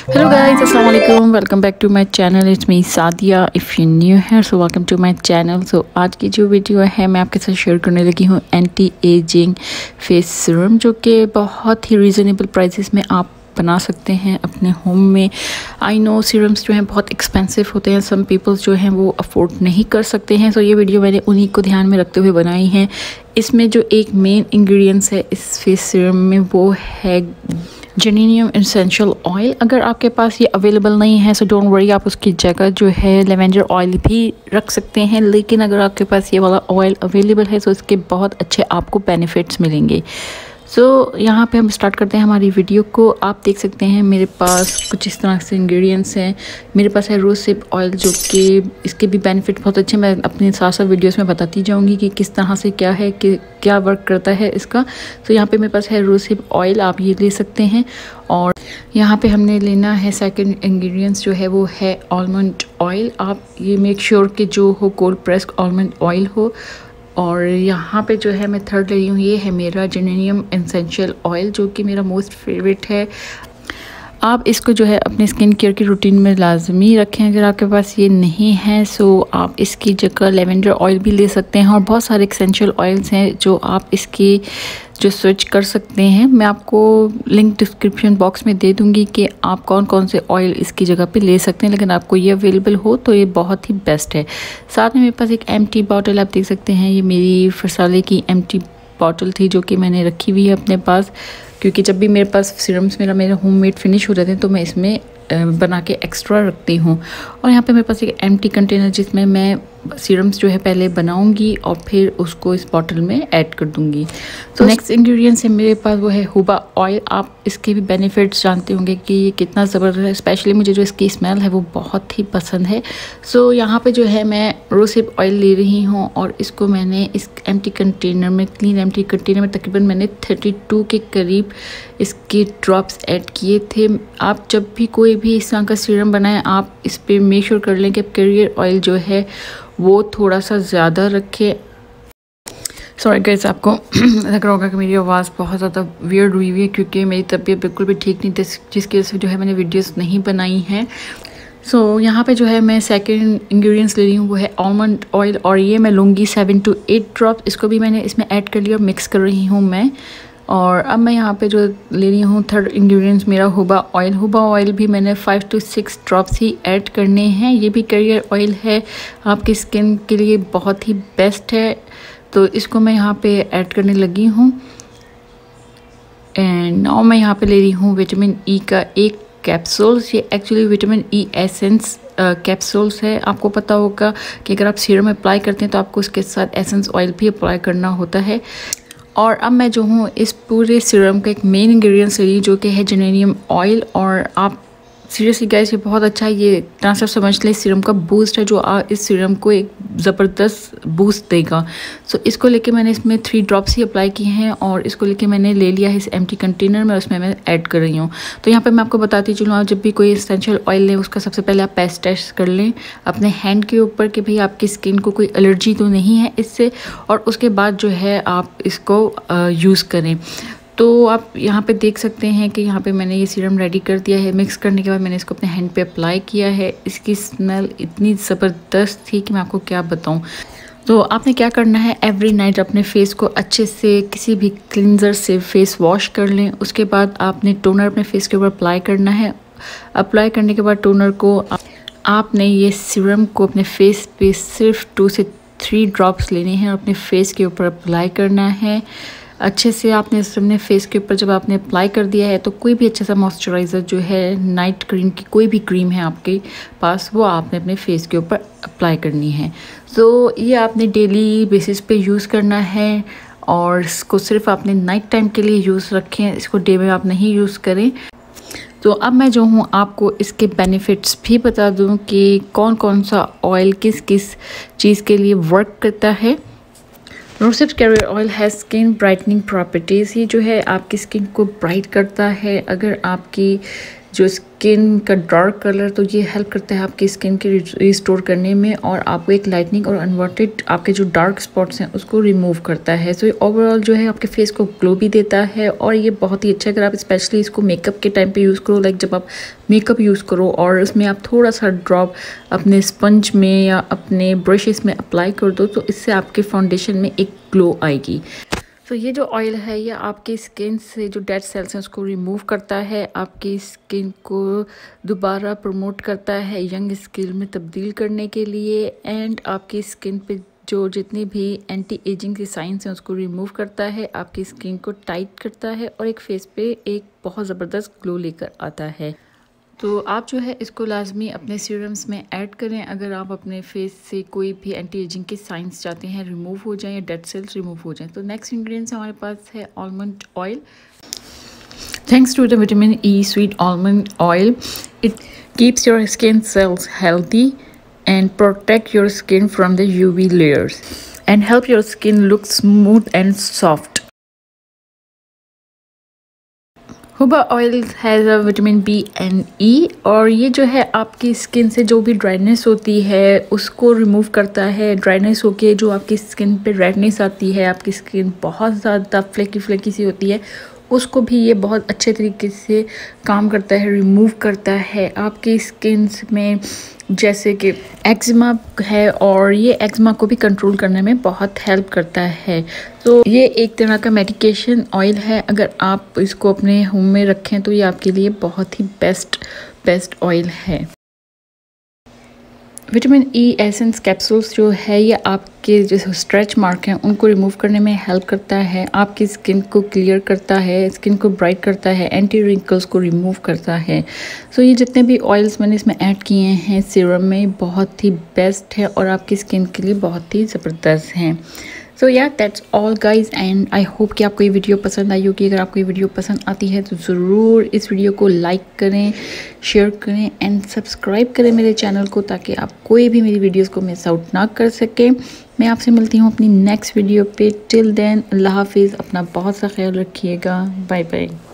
Hello guys, Assalamualaikum. Welcome back to my channel. It's me Sadia. If you're new here, so welcome to my channel. So आज की जो video है मैं आपके साथ share करने लगी हूँ एंटी एजिंग फेस सीरम, जो कि बहुत ही रीज़नेबल प्राइसेस में आप बना सकते हैं अपने होम में। आई नो सीरम्स जो हैं बहुत एक्सपेंसिव होते हैं, सम पीपल्स जो हैं वो अफोर्ड नहीं कर सकते हैं। सो ये वीडियो मैंने उन्हीं को ध्यान में रखते हुए बनाई है। इसमें जो एक मेन इंग्रेडिएंट्स है इस फेस सीरम में वो है जेरेनियम एसेंशियल ऑयल। अगर आपके पास ये अवेलेबल नहीं है सो डोंट वरी, आप उसकी जगह जो है लेवेंडर ऑयल भी रख सकते हैं। लेकिन अगर आपके पास ये वाला ऑयल अवेलेबल है तो इसके बहुत अच्छे आपको बेनिफिट्स मिलेंगे। सो यहाँ पे हम स्टार्ट करते हैं हमारी वीडियो को। आप देख सकते हैं मेरे पास कुछ इस तरह से इंग्रेडिएंट्स हैं। मेरे पास है रोज़हिप ऑयल, जो कि इसके भी बेनिफिट बहुत अच्छे मैं अपने साथ साथ वीडियोस में बताती जाऊँगी कि किस तरह से क्या है कि क्या वर्क करता है इसका। तो यहाँ पे मेरे पास है रोज़हिप ऑयल, आप ये ले सकते हैं। और यहाँ पे हमने लेना है सेकंड इंग्रेडिएंट्स जो है वो है आलमंड ऑयल। आप ये मेक श्योर कि जो हो कोल्ड प्रेस्ड आलमंड ऑयल हो। और यहाँ पे जो है मैं थर्ड ले रही हूँ, ये है मेरा जेरेनियम एसेंशियल ऑयल, जो कि मेरा मोस्ट फेवरेट है। आप इसको जो है अपने स्किन केयर की रूटीन में लाजमी रखें। अगर आपके पास ये नहीं है सो आप इसकी जगह लेवेंडर ऑयल भी ले सकते हैं। और बहुत सारे एसेंशियल ऑयल्स हैं जो आप इसकी जो स्विच कर सकते हैं। मैं आपको लिंक डिस्क्रिप्शन बॉक्स में दे दूंगी कि आप कौन कौन से ऑयल इसकी जगह पे ले सकते हैं। लेकिन आपको ये अवेलेबल हो तो ये बहुत ही बेस्ट है। साथ में मेरे पास एक एम्प्टी बॉटल आप देख सकते हैं। ये मेरी फरसाले की एम्प्टी बॉटल थी जो कि मैंने रखी हुई है अपने पास, क्योंकि जब भी मेरे पास सीरम्स मेरे होममेड फिनिश हो जाते हैं तो मैं इसमें बना के एक्स्ट्रा रखती हूँ। और यहाँ पे मेरे पास एक एम्प्टी कंटेनर जिसमें मैं सीरम्स जो है पहले बनाऊंगी और फिर उसको इस बॉटल में ऐड कर दूंगी। तो नेक्स्ट इंग्रेडिएंट्स है मेरे पास वो है हुबा ऑयल। आप इसके भी बेनिफिट्स जानते होंगे कि ये कितना ज़बरदस्त है। स्पेशली मुझे जो इसकी स्मेल है वो बहुत ही पसंद है। सो यहाँ पे जो है मैं रोज़हिप ऑयल ले रही हूँ और इसको मैंने इस एम्प्टी कंटेनर में, क्लीन एम्प्टी कंटेनर में तकरीबन मैंने 32 के करीब इसके ड्रॉप्स ऐड किए थे। आप जब भी कोई भी इस तरह का सीरम बनाएं आप इस पर मेक श्योर कर लें कि कैरियर ऑयल जो है वो थोड़ा सा ज़्यादा रखें। सॉरी गाइस, आपको लग रहा होगा कि मेरी आवाज़ बहुत ज़्यादा वियर्ड हुई है क्योंकि मेरी तबीयत बिल्कुल भी ठीक नहीं थी, जिसकी वजह से जो है मैंने वीडियोस नहीं बनाई हैं। सो यहाँ पे जो है मैं सेकंड इंग्रेडिएंट्स ले रही हूँ वो है आलमंड ऑयल, और ये मैं लूँगी 7 to 8 ड्रॉप। इसको भी मैंने इसमें ऐड कर लिया और मिक्स कर रही हूँ मैं। और अब मैं यहाँ पे जो ले रही हूँ थर्ड इंग्रेडिएंट्स मेरा हुबा ऑयल। हुबा ऑयल भी मैंने 5 to 6 ड्रॉप्स ही ऐड करने हैं। ये भी कैरियर ऑयल है, आपकी स्किन के लिए बहुत ही बेस्ट है। तो इसको मैं यहाँ पे ऐड करने लगी हूँ। एंड नाउ मैं यहाँ पे ले रही हूँ विटामिन ई का एक कैप्सूल्स। ये actually vitamin E essence capsules है। आपको पता होगा कि अगर आप सीरम अप्लाई करते हैं तो आपको उसके साथ एसेंस ऑयल भी अप्लाई करना होता है। और अब मैं जो हूँ इस पूरे सीरम का एक मेन इंग्रेडिएंट्स ले रही हूँ जो कि है जेरेनियम ऑयल। और आप सीरियसली गाइस ये बहुत अच्छा है, ये तरह से समझ लें सीरम का बूस्ट है जो इस सीरम को एक ज़बरदस्त बूस्ट देगा। सो इसको लेके मैंने इसमें 3 ड्रॉप्स ही अप्लाई किए हैं और इसको लेके मैंने ले लिया है इस एम्प्टी कंटेनर में, उसमें मैं ऐड कर रही हूँ। तो यहाँ पे मैं आपको बताती चलूँ, आप जब भी कोई एसेंशियल ऑयल लें उसका सबसे पहले आप पेस्ट टेस्ट कर लें अपने हैंड के ऊपर कि भाई आपकी स्किन को कोई एलर्जी तो नहीं है इससे, और उसके बाद जो है आप इसको यूज़ करें। तो आप यहाँ पे देख सकते हैं कि यहाँ पे मैंने ये सीरम रेडी कर दिया है। मिक्स करने के बाद मैंने इसको अपने हैंड पे अप्लाई किया है। इसकी स्मेल इतनी ज़बरदस्त थी कि मैं आपको क्या बताऊँ। तो आपने क्या करना है, एवरी नाइट अपने फेस को अच्छे से किसी भी क्लिनज़र से फेस वॉश कर लें। उसके बाद आपने टोनर अपने फेस के ऊपर अप्लाई करना है। अप्लाई करने के बाद टोनर को आपने ये सीरम को अपने फेस पे सिर्फ 2 से 3 ड्रॉप्स लेने हैं और अपने फेस के ऊपर अप्लाई करना है अच्छे से। आपने अपने फेस के ऊपर जब आपने अप्लाई कर दिया है तो कोई भी अच्छा सा मॉइस्चराइज़र जो है, नाइट क्रीम की कोई भी क्रीम है आपके पास, वो आपने अपने फेस के ऊपर अप्लाई करनी है। सो ये आपने डेली बेसिस पे यूज़ करना है और इसको सिर्फ आपने नाइट टाइम के लिए यूज़ रखें, इसको डे में आप नहीं यूज़ करें। तो अब मैं जो हूँ आपको इसके बेनिफिट्स भी बता दूँ कि कौन कौन सा ऑयल किस किस चीज़ के लिए वर्क करता है। रोज़हिप कैरियर ऑयल है स्किन ब्राइटनिंग प्रॉपर्टीज़। ये जो है आपकी स्किन को ब्राइट करता है। अगर आपकी जो स्किन का डार्क कलर, तो ये हेल्प करता है आपकी स्किन के रिस्टोर करने में और आपको एक लाइटनिंग और अनवांटेड आपके जो डार्क स्पॉट्स हैं उसको रिमूव करता है। सो ओवरऑल जो है आपके फेस को ग्लो भी देता है और ये बहुत ही अच्छा, अगर आप स्पेशली इसको मेकअप के टाइम पे यूज़ करो, लाइक जब आप मेकअप यूज़ करो और उसमें आप थोड़ा सा ड्रॉप अपने स्पंज में या अपने ब्रशेस में अप्लाई कर दो, तो इससे आपके फाउंडेशन में एक ग्लो आएगी। तो ये जो ऑयल है ये आपकी स्किन से जो डेड सेल्स हैं उसको रिमूव करता है, आपकी स्किन को दोबारा प्रमोट करता है यंग स्किन में तब्दील करने के लिए, एंड आपकी स्किन पे जो जितनी भी एंटी एजिंग के साइंस हैं उसको रिमूव करता है, आपकी स्किन को टाइट करता है और एक फेस पे एक बहुत ज़बरदस्त ग्लो लेकर आता है। तो आप जो है इसको लाजमी अपने सीरम्स में ऐड करें अगर आप अपने फेस से कोई भी एंटी एजिंग के साइंस चाहते हैं रिमूव हो जाएं या डेड सेल्स रिमूव हो जाएं। तो नेक्स्ट इंग्रेडिएंट्स हमारे पास है almond oil. Thanks to the vitamin E sweet almond oil, it keeps your skin cells healthy and protect your skin from the UV layers and help your skin look smooth and soft. हुबा oil has a vitamin B and E और ये जो है आपकी skin से जो भी dryness होती है उसको रिमूव करता है। ड्राइनेस होके जो आपकी स्किन पे रेडनेस आती है, आपकी स्किन बहुत ज़्यादा फ्लेकी सी होती है, उसको भी ये बहुत अच्छे तरीके से काम करता है, रिमूव करता है। आपकी स्किन में जैसे कि एक्जिमा है और ये एक्जिमा को भी कंट्रोल करने में बहुत हेल्प करता है। तो ये एक तरह का मेडिकेशन ऑयल है, अगर आप इसको अपने होम में रखें तो ये आपके लिए बहुत ही बेस्ट ऑयल है। विटामिन ई एसेंस कैप्सूल्स जो है ये आपके जो स्ट्रेच मार्क हैं उनको रिमूव करने में हेल्प करता है, आपकी स्किन को क्लियर करता है, स्किन को ब्राइट करता है, एंटी रिंकल्स को रिमूव करता है। सो ये जितने भी ऑयल्स मैंने इसमें ऐड किए हैं सीरम में बहुत ही बेस्ट है और आपकी स्किन के लिए बहुत ही ज़बरदस्त हैं। सो या that's all guys and I hope कि आपको ये वीडियो पसंद आई होगी। अगर आपको ये वीडियो पसंद आती है तो ज़रूर इस वीडियो को लाइक करें, शेयर करें एंड सब्सक्राइब करें मेरे चैनल को, ताकि आप कोई भी मेरी वीडियोस को मिस आउट ना कर सकें। मैं आपसे मिलती हूँ अपनी नेक्स्ट वीडियो पे। टिल देन अल्लाह हाफिज़, अपना बहुत सा ख्याल रखिएगा। Bye bye.